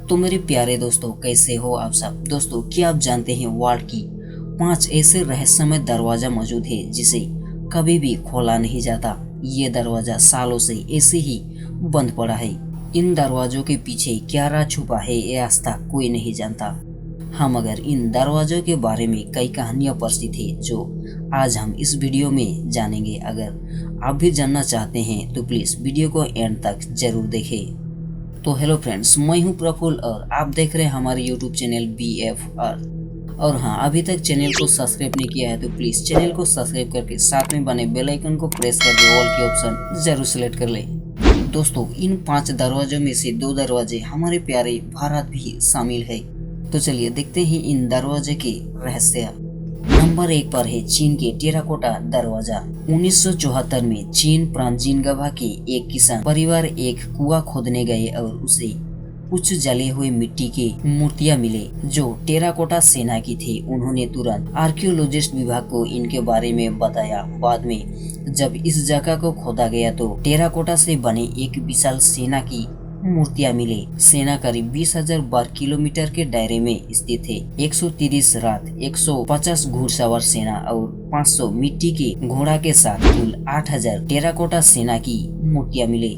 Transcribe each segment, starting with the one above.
तो मेरे प्यारे दोस्तों, कैसे हो आप सब। दोस्तों, क्या आप जानते हैं वर्ल्ड की 5 ऐसे रहस्यमय दरवाजा मौजूद है जिसे कभी भी खोला नहीं जाता। ये दरवाजा सालों से ऐसे ही बंद पड़ा है। इन दरवाजों के पीछे क्या राज छुपा है ये आज तक कोई नहीं जानता। हम अगर इन दरवाजों के बारे में कई कहानियां पढ़ती थे जो आज हम इस वीडियो में जानेंगे। अगर आप भी जानना चाहते हैं तो प्लीज वीडियो को एंड तक जरूर देखें। तो हेलो फ्रेंड्स, मैं हूं प्रफुल्ल और आप देख रहे हैं हमारे यूट्यूब चैनल BF अर्थ। और हाँ, अभी तक चैनल को सब्सक्राइब नहीं किया है तो प्लीज चैनल को सब्सक्राइब करके साथ में बने बेल आइकन को प्रेस करके ऑल के ऑप्शन जरूर सेलेक्ट कर लें। दोस्तों, इन 5 दरवाजों में से 2 दरवाजे हमारे प्यारे भारत भी शामिल है। तो चलिए देखते हैं इन दरवाजे के रहस्य। नंबर 1 पर है चीन के टेराकोटा दरवाजा। 1974 में चीन प्रांजीनगभा के एक किसान परिवार एक कुआं खोदने गए और उसे कुछ जले हुए मिट्टी के मूर्तियां मिले जो टेराकोटा सेना की थी। उन्होंने तुरंत आर्कियोलॉजिस्ट विभाग को इनके बारे में बताया। बाद में जब इस जगह को खोदा गया तो टेराकोटा से बने एक विशाल सेना की मूर्तियां मिले। सेना करीब 20,000 वर्ग किलोमीटर के दायरे में स्थित है। 130 रथ, 150 घुड़सवार सेना और 500 मिट्टी के घोड़ा के साथ कुल 8,000 टेराकोटा सेना की मूर्तियां मिले।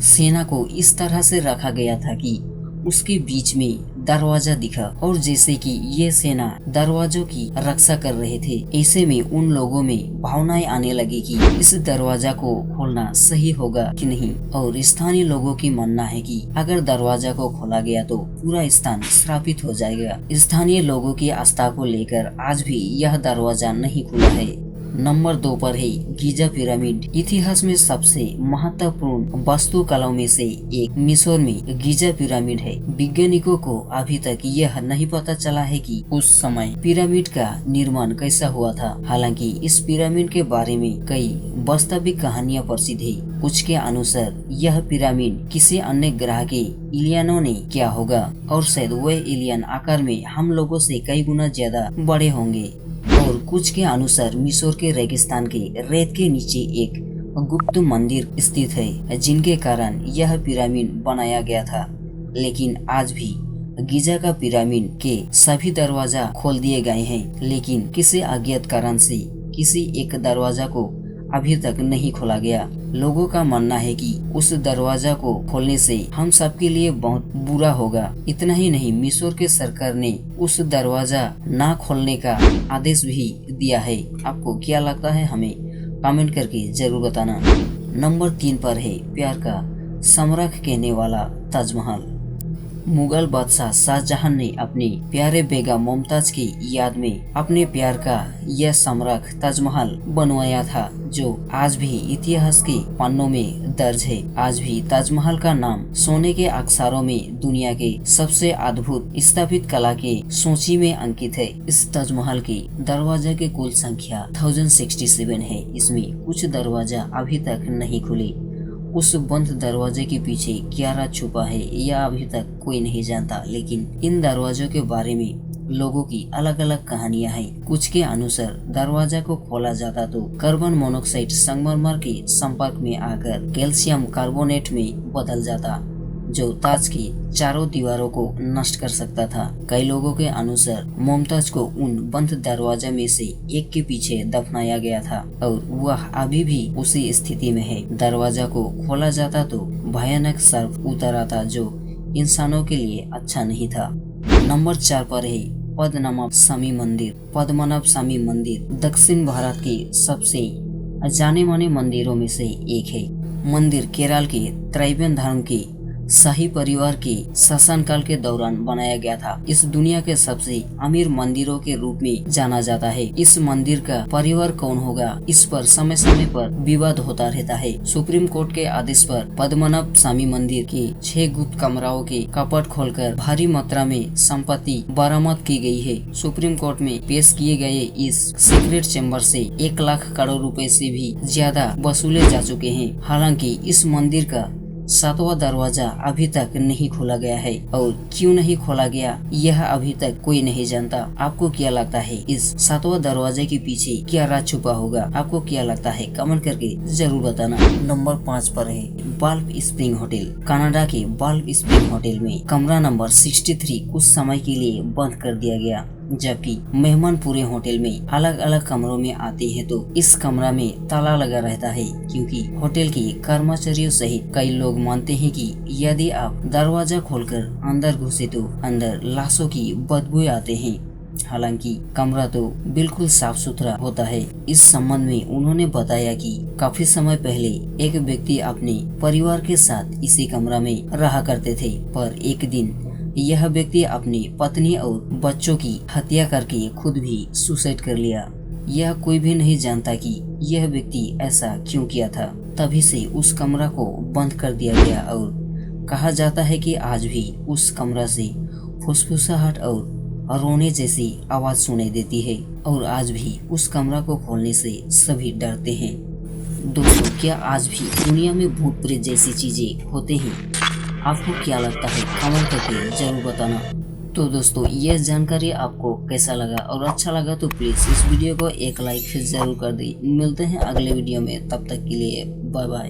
सेना को इस तरह से रखा गया था कि उसके बीच में दरवाजा दिखा और जैसे कि ये सेना दरवाजों की रक्षा कर रहे थे। ऐसे में उन लोगों में भावनाएं आने लगी कि इस दरवाजा को खोलना सही होगा कि नहीं। और स्थानीय लोगों की मानना है कि अगर दरवाजा को खोला गया तो पूरा स्थान श्रापित हो जाएगा। स्थानीय लोगों की आस्था को लेकर आज भी यह दरवाजा नहीं खुला है। नंबर 2 पर है गीजा पिरामिड। इतिहास में सबसे महत्वपूर्ण वास्तुकलाओं में से एक मिस्र में गीजा पिरामिड है। वैज्ञानिकों को अभी तक यह नहीं पता चला है कि उस समय पिरामिड का निर्माण कैसा हुआ था। हालांकि इस पिरामिड के बारे में कई वास्तविक कहानियां प्रसिद्ध है। कुछ के अनुसार यह पिरामिड किसी अन्य ग्रह के एलियनों ने किया होगा और शायद वह एलियन आकार में हम लोगों से कई गुना ज्यादा बड़े होंगे। और कुछ के अनुसार मिस्र के रेगिस्तान के रेत के नीचे एक गुप्त मंदिर स्थित है जिनके कारण यह पिरामिड बनाया गया था। लेकिन आज भी गीजा का पिरामिड के सभी दरवाजा खोल दिए गए हैं, लेकिन किसी अज्ञात कारण से किसी एक दरवाजा को अभी तक नहीं खोला गया। लोगों का मानना है कि उस दरवाजा को खोलने से हम सबके लिए बहुत बुरा होगा। इतना ही नहीं, मिस्र के सरकार ने उस दरवाजा ना खोलने का आदेश भी दिया है। आपको क्या लगता है हमें कमेंट करके जरूर बताना। नंबर 3 पर है प्यार का सम्राट कहने वाला ताजमहल। मुगल बादशाह शाहजहां ने अपने प्यारे बेगम मुमताज की याद में अपने प्यार का यह सम्राट ताजमहल बनवाया था जो आज भी इतिहास के पन्नों में दर्ज है। आज भी ताजमहल का नाम सोने के अक्षरों में दुनिया के सबसे अद्भुत स्थापित कला के सूची में अंकित है। इस ताजमहल के दरवाजा की कुल संख्या 1067 है। इसमें कुछ दरवाजा अभी तक नहीं खुले। उस बंद दरवाजे के पीछे क्या राज छुपा है यह अभी तक कोई नहीं जानता। लेकिन इन दरवाजों के बारे में लोगों की अलग अलग कहानियां हैं। कुछ के अनुसार दरवाजा को खोला जाता तो कार्बन मोनोक्साइड संगमरमर के संपर्क में आकर कैल्शियम कार्बोनेट में बदल जाता जो ताज की चारों दीवारों को नष्ट कर सकता था। कई लोगों के अनुसार मुमताज को उन बंद दरवाजा में से एक के पीछे दफनाया गया था और वह अभी भी उसी स्थिति में है। दरवाजा को खोला जाता तो भयानक सर्प उतर आता जो इंसानों के लिए अच्छा नहीं था। नंबर 4 पर है पद्मनाभ स्वामी मंदिर। पद्मनाभ स्वामी मंदिर दक्षिण भारत के सबसे जाने माने मंदिरों में से एक है। मंदिर केरल के त्रिवेण धर्म के शाही परिवार के शासनकाल के दौरान बनाया गया था। इस दुनिया के सबसे अमीर मंदिरों के रूप में जाना जाता है। इस मंदिर का परिवार कौन होगा इस पर समय समय पर विवाद होता रहता है। सुप्रीम कोर्ट के आदेश पर पद्मनाभ स्वामी मंदिर के 6 गुप्त कमराओं के कपट खोलकर भारी मात्रा में संपत्ति बरामद की गई है। सुप्रीम कोर्ट में पेश किए गए इस सीक्रेट चैम्बर से 1 लाख करोड़ रुपए से भी ज्यादा वसूले जा चुके हैं। हालांकि इस मंदिर का सातवां दरवाजा अभी तक नहीं खोला गया है और क्यों नहीं खोला गया यह अभी तक कोई नहीं जानता। आपको क्या लगता है इस सातवां दरवाजे के पीछे क्या राज छुपा होगा? आपको क्या लगता है कमेंट करके जरूर बताना। नंबर 5 पर है बाल्ब स्प्रिंग होटल। कनाडा के बाल्ब स्प्रिंग होटल में कमरा नंबर 63 कुछ समय के लिए बंद कर दिया गया। जबकि मेहमान पूरे होटल में अलग अलग कमरों में आते हैं तो इस कमरा में ताला लगा रहता है, क्योंकि होटल के कर्मचारियों सहित कई लोग मानते हैं कि यदि आप दरवाजा खोलकर अंदर घुसे तो अंदर लाशों की बदबू आते हैं। हालांकि कमरा तो बिल्कुल साफ सुथरा होता है। इस संबंध में उन्होंने बताया कि काफी समय पहले एक व्यक्ति अपने परिवार के साथ इसी कमरा में रहा करते थे, पर एक दिन यह व्यक्ति अपनी पत्नी और बच्चों की हत्या करके खुद भी सुसाइड कर लिया। यह कोई भी नहीं जानता कि यह व्यक्ति ऐसा क्यों किया था। तभी से उस कमरा को बंद कर दिया गया और कहा जाता है कि आज भी उस कमरा से फुसफुसाहट और रोने जैसी आवाज सुनाई देती है और आज भी उस कमरा को खोलने से सभी डरते हैं। दोस्तों, क्या आज भी दुनिया में भूत प्रेत जैसी चीजें होते हैं? आपको क्या लगता है कमेंट करके जरूर बताना। तो दोस्तों, यह जानकारी आपको कैसा लगा और अच्छा लगा तो प्लीज इस वीडियो को एक लाइक जरूर कर दें। मिलते हैं अगले वीडियो में, तब तक के लिए बाय बाय।